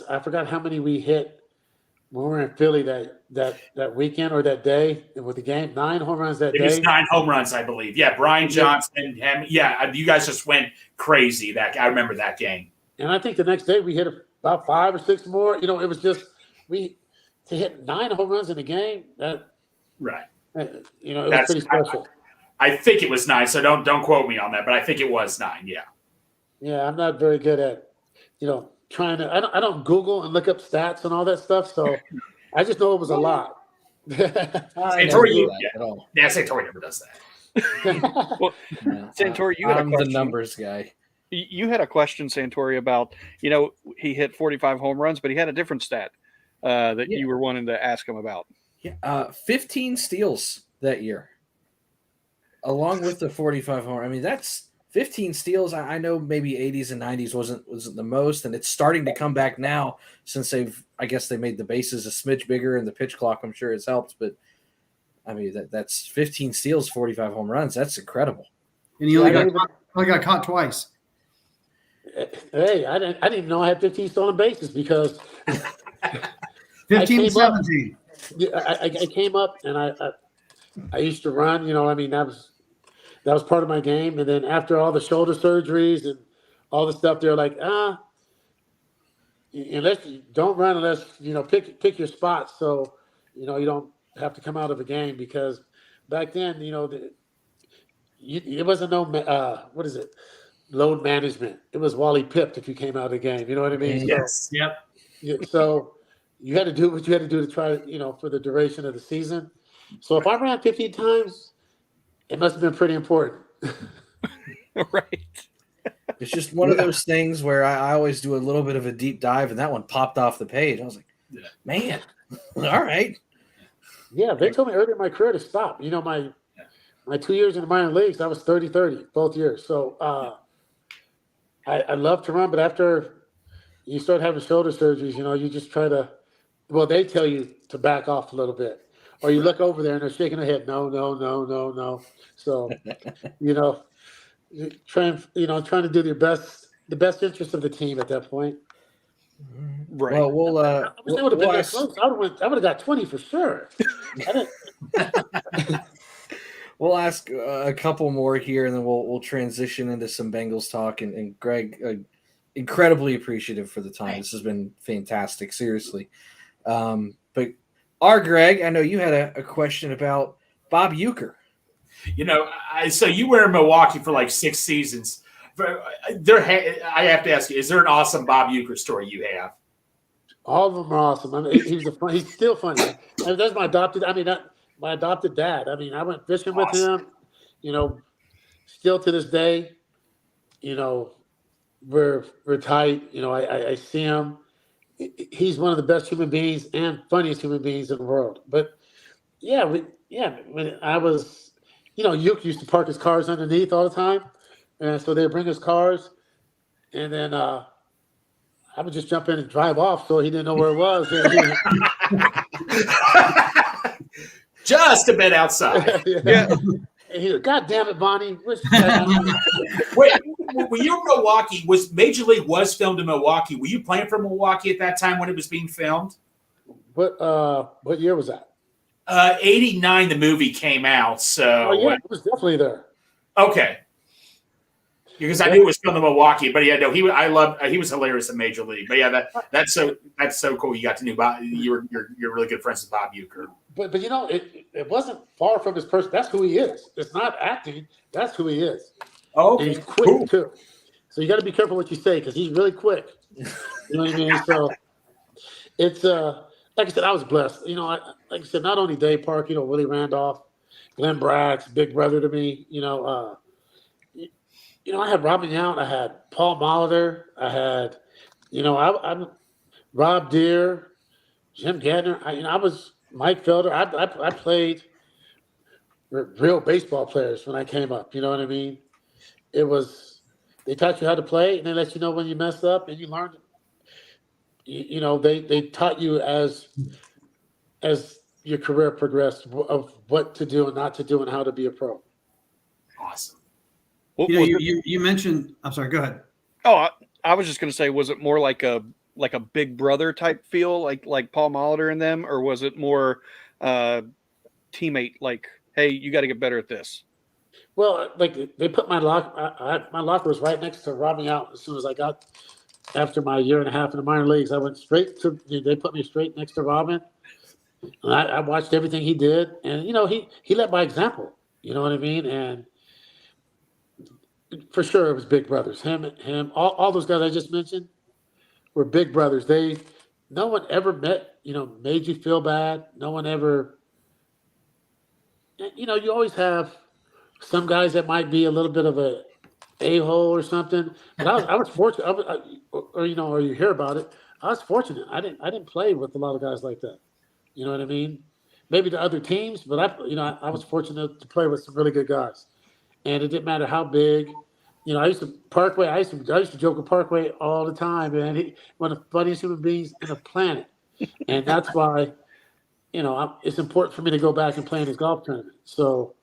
I forgot how many we hit when we were in Philly that weekend or that day with the game. 9 home runs that day. It was 9 home runs, I believe. Yeah, Brian Johnson. You guys just went crazy. I remember that game. And I think the next day we hit about 5 or 6 more. It was just to hit 9 home runs in a game. Right. It was pretty special. I think it was 9, so don't quote me on that, but I think it was 9. Yeah. Yeah, I'm not very good at, trying to. I don't Google and look up stats and all that stuff, so I just know it was a lot. Santori never does that. Well, Santori, you got I'm the numbers guy. You had a question, Santori, about, he hit 45 home runs, but he had a different stat that Yeah. you were wanting to ask him about. Yeah, 15 steals that year, along with the 45 home. I mean, that's 15 steals. I know maybe 80s and 90s wasn't the most, and it's starting to come back now since I guess they made the bases a smidge bigger and the pitch clock, I'm sure, has helped. But I mean, that's 15 steals, 45 home runs. That's incredible. And he only got caught twice. Hey, I didn't even know I had 15 stolen bases because 15, 17. I came up and I used to run. I mean, that was part of my game. And then after all the shoulder surgeries and all the stuff, they're like, unless you don't run, unless pick your spots, so you don't have to come out of a game, because back then, it wasn't no what is it, load management. It was Wally pipped if you came out of the game. You know what I mean? Yes. Yep. So you had to do what you had to do to try, for the duration of the season. So if I ran 15 times, it must have been pretty important. Right. It's just one of those things where I always do a little bit of a deep dive, and that one popped off the page. I was like, man, all right. Yeah, they told me earlier in my career to stop. My 2 years in the minor leagues, I was 30-30 both years. So I love to run, but after you start having shoulder surgeries, you just try to, they tell you to back off a little bit. Or you look over there and they're shaking their head, no, no, no, no, no. So, trying to do the best interest of the team at that point. Right. Well, I wish they would have been that close. I would have got 20 for sure. we'll ask a couple more here, and then we'll transition into some Bengals talk. And Greg, incredibly appreciative for the time. This has been fantastic, seriously. But Greg, I know you had a question about Bob Uecker. So you were in Milwaukee for like 6 seasons. I have to ask you, is there an awesome Bob Uecker story you have? All of them are awesome. I mean, he's still funny. That's my adopted dad. I mean, I went fishing with him, still to this day, we're tight. I see him. He's one of the best human beings and funniest human beings in the world. But when I was, Uke used to park his cars underneath all the time. And so they'd bring his cars, and then I would just jump in and drive off so he didn't know where it was. Just a bit outside. Yeah. And he goes, God damn it, Bonnie. Wait, when you were in Milwaukee, Major League was filmed in Milwaukee. Were you playing for Milwaukee at that time when it was being filmed? What year was that? 89, the movie came out. So it was definitely there. Okay. Because I knew it was filmed in Milwaukee, but he was hilarious in Major League. But yeah, that's so cool. You got to know Bob. You're really good friends with Bob Uecker. But it wasn't far from his person. That's who he is. It's not acting. That's who he is. Oh, and he's quick too. So you got to be careful what you say, because he's really quick. You know what I mean? So it's like I said, I was blessed. Like I said, not only Dave Park, Willie Randolph, Glenn Bragg's big brother to me. I had Robin Yount, I had Paul Molitor, I had, I'm Rob Deere, Jim Gardner. I was Mike Felder. I played real baseball players when I came up. You know what I mean? They taught you how to play, and they let you know when you messed up, and you learned. They taught you as your career progressed of what to do and not to do and how to be a pro. Awesome. You mentioned. I'm sorry. Go ahead. Oh, I was just going to say, was it more like a big brother type feel, like Paul Molitor and them, or was it more teammate? Like, hey, you got to get better at this. Well, like they put my locker was right next to Robin Yount. As soon as I got after my year and a half in the minor leagues, I went straight to. They put me straight next to Robin, and I watched everything he did, and he led by example. You know what I mean? And for sure, it was big brothers. Him, all those guys I just mentioned were big brothers. No one ever made you feel bad. No one ever. You always have some guys that might be a little bit of a a-hole or something. But I was fortunate, or you hear about it. I was fortunate. I didn't play with a lot of guys like that. You know what I mean? Maybe the other teams, but I was fortunate to play with some really good guys, and it didn't matter how big. I used to Parkway. I used to joke with Parkway all the time, man. One of the funniest human beings in the planet, and that's why, it's important for me to go back and play in this golf tournament. So,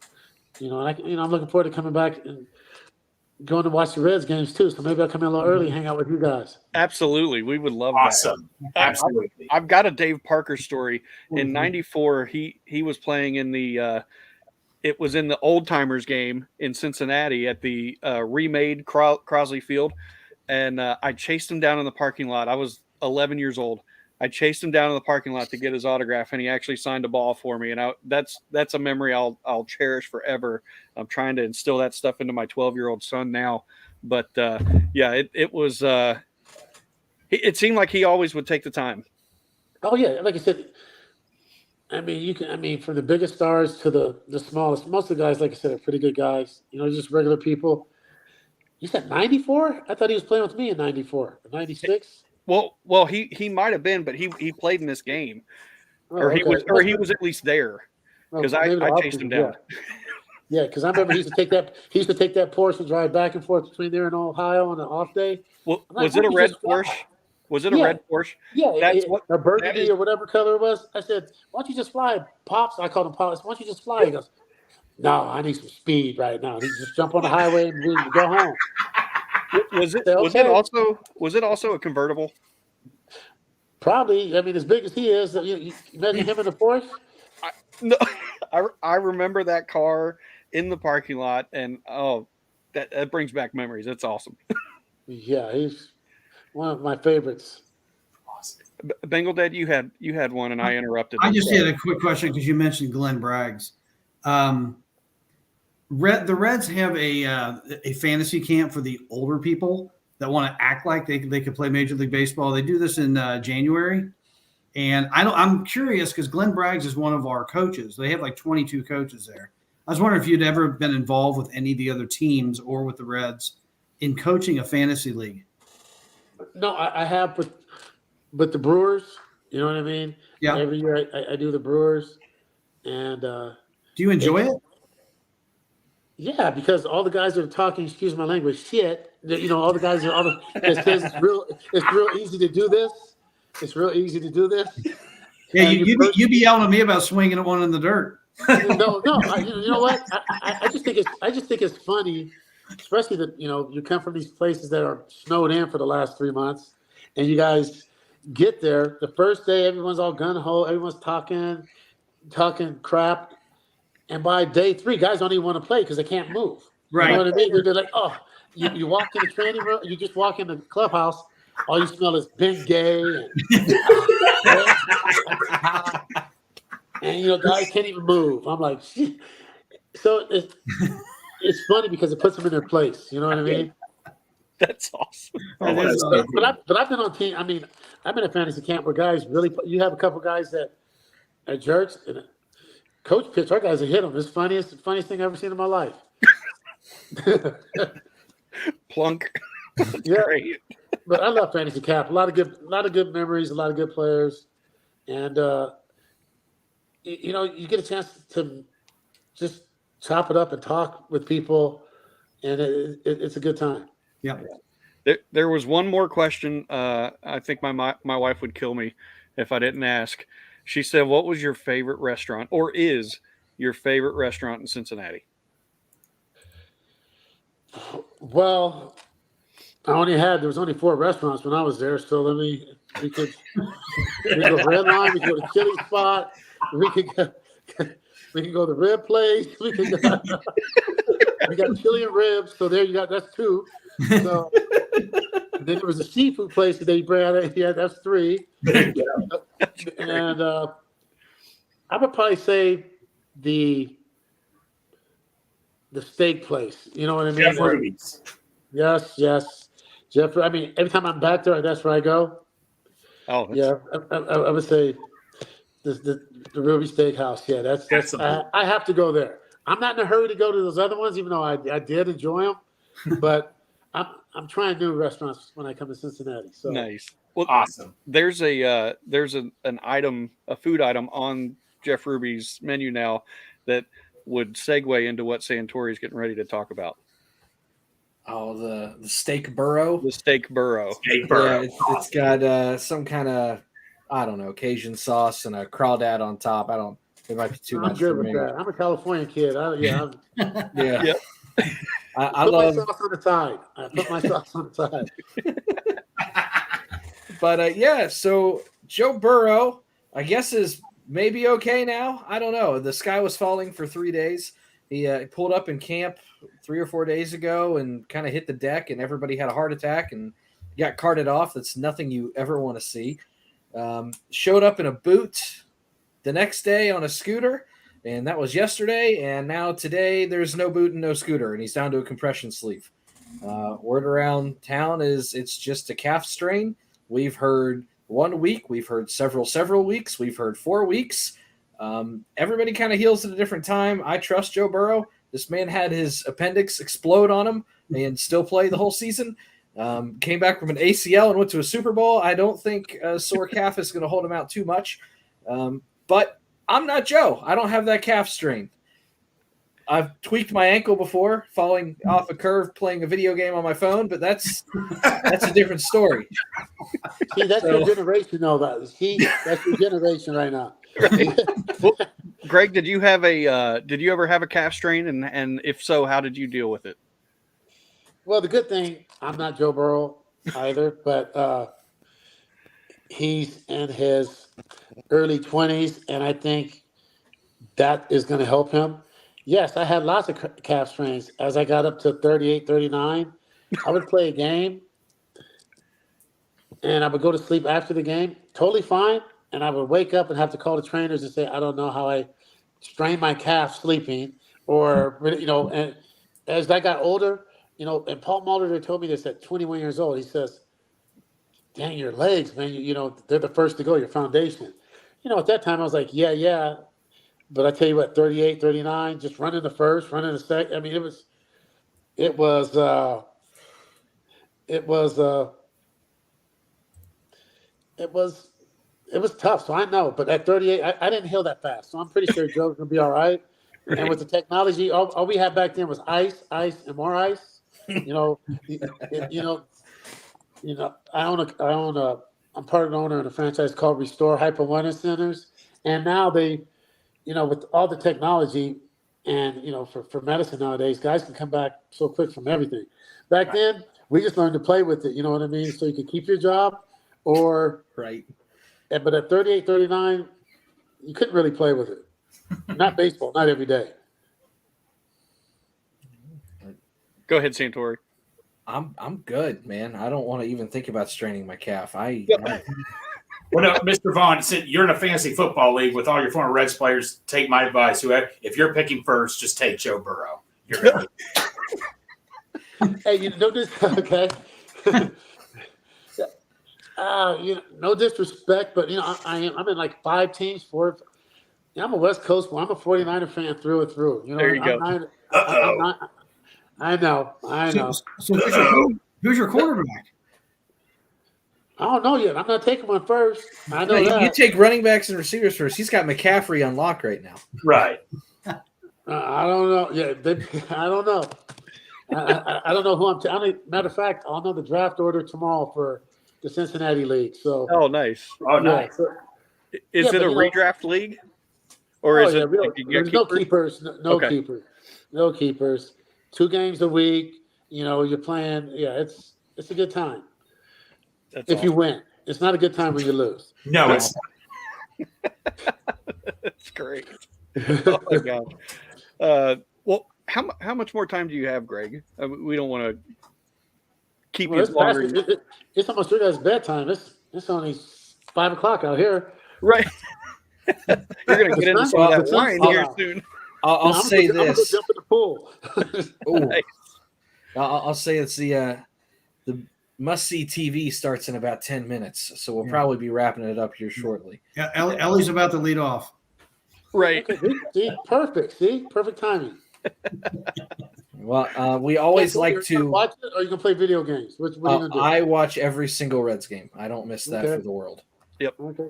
I'm looking forward to coming back and going to watch the Reds games too. So maybe I'll come in a little early, hang out with you guys. Absolutely, we would love Awesome. that. Absolutely. I've got a Dave Parker story. In '94, he was playing in the it was in the Old Timers game in Cincinnati at the remade Crosley Field, and I chased him down in the parking lot. I was 11 years old. I chased him down in the parking lot to get his autograph, and he actually signed a ball for me. And that's a memory I'll cherish forever. I'm trying to instill that stuff into my 12-year-old son now. But it was. It seemed like he always would take the time. Oh yeah, like I said. I mean, from the biggest stars to the smallest, most of the guys, like I said, are pretty good guys. Just regular people. You said 94? I thought he was playing with me in 94, 96. Well, he might have been, but he played in this game, or he was at least there, because I chased him down. Yeah, because I remember he used to take that Porsche and drive back and forth between there and Ohio on an off day. Well, was it a red Porsche? Was it a red Porsche? Yeah, a burgundy or whatever color it was. I said, "Why don't you just fly, Pops?" I called him Pops. "Why don't you just fly?" He goes, "No, I need some speed right now." He just jump on the highway and we go home. Was it also a convertible? Probably. I mean, as big as he is, you imagine him in a Porsche. No, I remember that car in the parking lot, and that brings back memories. That's awesome. Yeah, he's one of my favorites. Awesome. Bengal Dad, you had one, and I interrupted. I just had a quick question because you mentioned Glenn Braggs. The Reds have a fantasy camp for the older people that want to act like they could play Major League Baseball. They do this in January, and I'm curious because Glenn Braggs is one of our coaches. They have like 22 coaches there. I was wondering if you'd ever been involved with any of the other teams or with the Reds in coaching a fantasy league. No, I have, but the Brewers, you know what I mean? Yeah. Every year I do the Brewers, and do you enjoy it? Yeah, because all the guys that are talking, excuse my language, shit. All the guys it says it's real easy to do this. It's real easy to do this. Yeah, you be yelling at me about swinging at one in the dirt. No. You know what? I just think it's funny. Especially that you come from these places that are snowed in for the last 3 months, and you guys get there the first day. Everyone's all gun ho. Everyone's talking crap, and by day 3, guys don't even want to play because they can't move. Right. You know what I mean? They're like, oh, you walk in the training room, you just walk in the clubhouse, all you smell is Ben Gay, and guys can't even move. I'm like, shit. So it's funny because it puts them in their place. You know what I mean? That's awesome. But I've been on team. I mean, I've been at fantasy camp where guys really. You have a couple guys that are jerks, and coach pitch. Our guys will hit them. It's the funniest thing I've ever seen in my life. Plunk. Yeah, great. But I love fantasy camp. A lot of good memories. A lot of good players, and you get a chance to just chop it up and talk with people, and it's a good time. Yeah. There was one more question. I think my wife would kill me if I didn't ask. She said, "What was your favorite restaurant, or is your favorite restaurant in Cincinnati?" Well, there was only 4 restaurants when I was there. So we could go Red Line, we could go to Chili Spot, we could go to the rib place. We got chili and ribs. So there you got, that's 2. So then there was a seafood place that they brought. Yeah, that's 3. And I would probably say the steak place. You know what I mean? Jeff Ruby's. Yes. Jeff. I mean, every time I'm back there, that's where I go. Oh, yeah. I would say the Ruby Steakhouse. Yeah, that's I have to go there. I'm not in a hurry to go to those other ones, even though I did enjoy them. but I'm trying new restaurants when I come to Cincinnati. So Nice. Well, Awesome. there's an item, a food item on Jeff Ruby's menu now that would segue into what Santori's getting ready to talk about. Oh, the steak burro. The steak burro. Steak burro. Yeah, it's got some kind of, I don't know, Cajun sauce and a crawdad on top. It might be too I'm much good for with me. that. I'm a California kid. Yeah. Yep. I put love. my sauce on the side. I put my sauce on the side. But yeah, so Joe Burrow, I guess, is maybe okay now. I don't know. The sky was falling for 3 days. He pulled up in camp 3 or 4 days ago and kind of hit the deck, and everybody had a heart attack and got carted off. That's nothing you ever want to see. Showed up in a boot the next day on a scooter, and that was yesterday. And now today there's no boot and no scooter, and he's down to a compression sleeve. Word around town is it's just a calf strain. We've heard 1 week. We've heard several weeks. We've heard 4 weeks. Everybody kind of heals at a different time. I trust Joe Burrow. This man had his appendix explode on him and still play the whole season. Came back from an ACL and went to a Super Bowl. I don't think a sore calf is going to hold him out too much. But I'm not Joe. I don't have that calf strain. I've tweaked my ankle before, falling off a curve playing a video game on my phone, but that's a different story. See, that's your generation, though. That's your generation right now. Well, Greg, did you ever have a calf strain, and if so, how did you deal with it? Well, the good thing, I'm not Joe Burrow either, but he's in his early 20s, and I think that is going to help him. Yes, I had lots of calf strains. As I got up to 38, 39, I would play a game, and I would go to sleep after the game, totally fine, and I would wake up and have to call the trainers and say, I don't know how I strained my calf sleeping, or, and as I got older, and Paul Molitor told me this at 21 years old. He says, dang, your legs, man, they're the first to go, your foundation. At that time, I was like, yeah. But I tell you what, 38, 39, just running the first, running the second. I mean, it was tough. So I know, but at 38, I didn't heal that fast. So I'm pretty sure Joe's gonna be all right. Right. And with the technology, all we had back then was ice, and more ice. I'm part of the owner of a franchise called Restore Hyper Wellness Centers, and now they, with all the technology and, for medicine nowadays, guys can come back so quick from everything. Back then, we just learned to play with it, you know what I mean? So you could keep your job or – right. But at 38, 39, you couldn't really play with it. Not baseball, not every day. Go ahead, Santori. I'm good, man. I don't want to even think about straining my calf. Well, no, Mr. Vaughn, you're in a fantasy football league with all your former Reds players. Take my advice. If you're picking first, just take Joe Burrow. Hey, don't just okay. No disrespect, but I'm in like 5 teams. 4. I'm a West Coast boy. I'm a 49er fan through and through. There you go. I know. So who's your quarterback? I don't know yet. I'm not taking one first. I know that. You take running backs and receivers first. He's got McCaffrey on lock right now. Right. I don't know. Yeah, I don't know. I don't know who matter of fact, I'll know the draft order tomorrow for the Cincinnati League. So. Oh, nice. Oh, nice. Is it a redraft league? Or is it like there's no keepers? No keepers. No keepers. 2 games a week. You're playing. Yeah, it's a good time. That's if you win. It's not a good time when you lose. No, it's That's great. Oh my God. Well, how much more time do you have, Greg? We don't want to keep you longer. It's almost your guys' bedtime. It's only 5 o'clock out here. Right. You're going to get into some of that wine here soon. I'll say this. I'm going to jump in the pool. Nice. I'll say it's the must-see TV starts in about 10 minutes, so we'll probably be wrapping it up here shortly. Yeah, Ellie's about to lead off. Right. Okay, see, perfect. See, perfect timing. Well, we always Yeah, like you're gonna to. watch it, or you can play video games. What are you gonna do? I watch every single Reds game. I don't miss that Okay. for the world. Okay.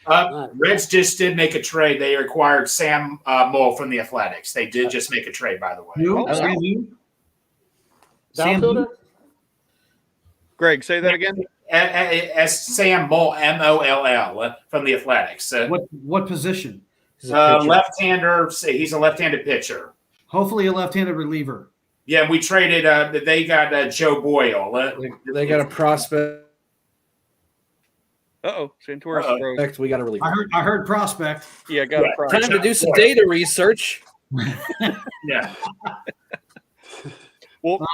Nice. Reds just did make a trade. They acquired Sam Moll from the Athletics. They did just make a trade, by the way. Who? Oh, Sam who? Sam Outfielder? Greg, say that again. As Sam Moll, Moll, from the Athletics. What position? He's a pitcher. Left-hander. He's a left-handed pitcher. Hopefully a left-handed reliever. Yeah, we traded. They got Joe Boyle. They got a prospect. Santori's froze. We got a reliever. I heard prospect. Yeah, got a Time prospect. to do some data research. Yeah. Well,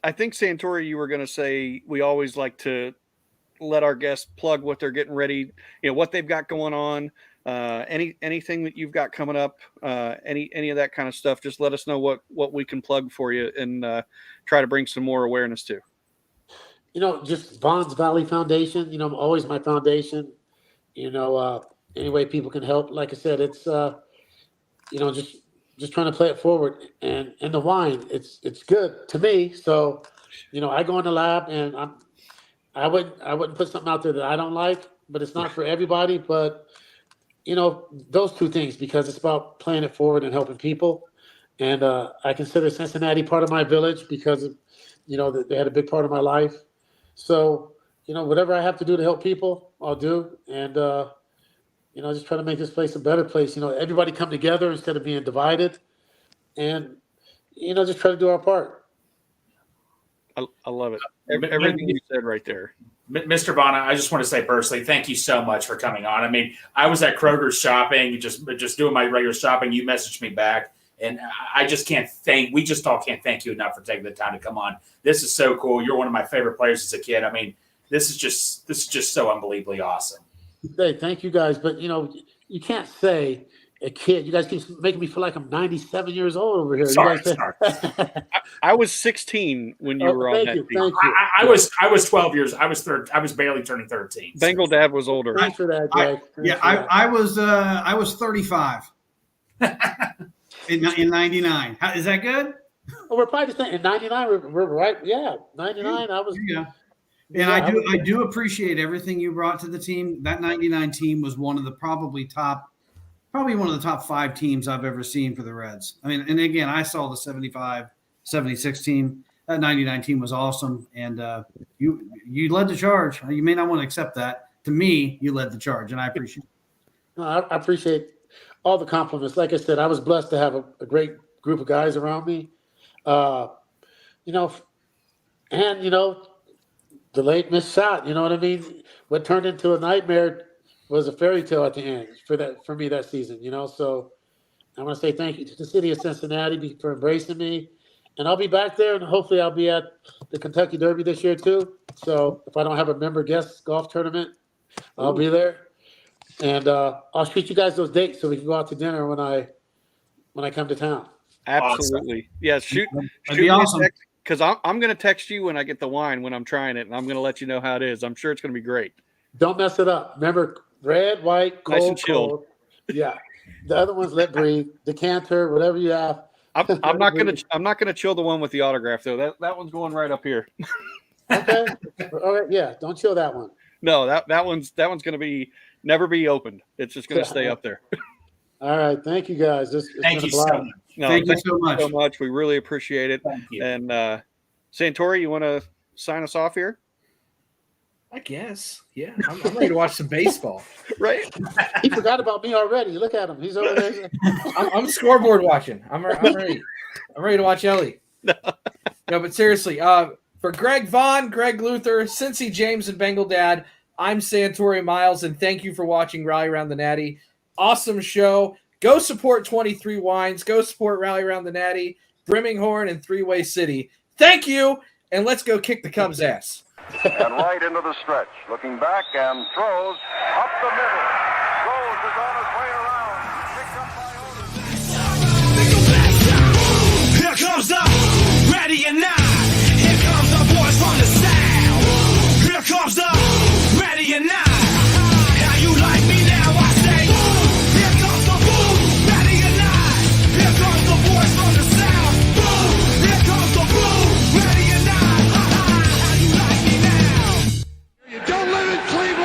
I think Santori, you were going to say we always like to let our guests plug what they're getting ready, what they've got going on, anything that you've got coming up, any of that kind of stuff. Just let us know what we can plug for you and try to bring some more awareness to. Just Vaughn's Valley Foundation. Always my foundation. Any way people can help. Like I said, it's just trying to play it forward. And the wine, it's good to me. So, I go in the lab and I wouldn't put something out there that I don't like, but it's not for everybody. But those two things, because it's about playing it forward and helping people. And I consider Cincinnati part of my village because they had a big part of my life. So, whatever I have to do to help people, I'll do. And, just try to make this place a better place. Everybody come together instead of being divided. And, just try to do our part. I love it. Everything you said right there. Mr. Vaughn, I just want to say personally, thank you so much for coming on. I mean, I was at Kroger's shopping, just doing my regular shopping. You messaged me back. And I just we just all can't thank you enough for taking the time to come on. This is so cool. You're one of my favorite players as a kid. I mean, this is just so unbelievably awesome. Hey, thank you guys. But, you can't say a kid. You guys keep making me feel like I'm 97 years old over here. Sorry. I was 16 when you were on that team. Thank you. I was 12 years. I was barely turning 13. Bengal dad was older. Thanks for that, Greg. I was 35 in 99. Is that good? Well, we're probably just saying in 99, we're right. Yeah, 99. I was. Yeah. And I do appreciate everything you brought to the team. That 99 team was one of the probably one of the top 5 teams I've ever seen for the Reds. I mean, and again, I saw the 75, 76 team. That 99 team was awesome. And you led the charge. You may not want to accept that. To me, you led the charge, and I appreciate it. No, I appreciate all the compliments. Like I said, I was blessed to have a great group of guys around me. The late missed shot, you know what I mean? What turned into a nightmare was a fairy tale at the end for me that season, So I want to say thank you to the city of Cincinnati for embracing me. And I'll be back there, and hopefully I'll be at the Kentucky Derby this year too. So if I don't have a member guest golf tournament, I'll be there. And I'll shoot you guys those dates so we can go out to dinner when I come to town. Absolutely. Awesome. Yeah, shoot That'd be awesome. Because I'm going to text you when I get the wine when I'm trying it, and I'm going to let you know how it is. I'm sure it's going to be great. Don't mess it up. Remember, red, white, cold, Nice and chilled. cold. Yeah. The other ones let breathe. Decanter, whatever you have. I'm not gonna chill the one with the autograph though. That one's going right up here. Okay. All right. Yeah. Don't chill that one. No, that one's gonna never be opened. It's just gonna stay up there. All right. Thank you guys. Thank you so much. No, Thank you so much. so much. We really appreciate it. Thank you. And Santori, you want to sign us off here? I guess. Yeah. I'm ready to watch some baseball. Right. He forgot about me already. Look at him. He's over there. I'm scoreboard watching. I'm ready. I'm ready to watch Ellie. No, but seriously, for Greg Vaughn, Greg Luther, Cincy James, and Bengal Dad, I'm Santori Miles, and thank you for watching Rally Around the Natty. Awesome show. Go support 23 Wines. Go support Rally Around the Natty, Brimminghorn, and Three-Way City. Thank you, and let's go kick the Cubs' ass. And right into the stretch. Looking back and throws up the middle.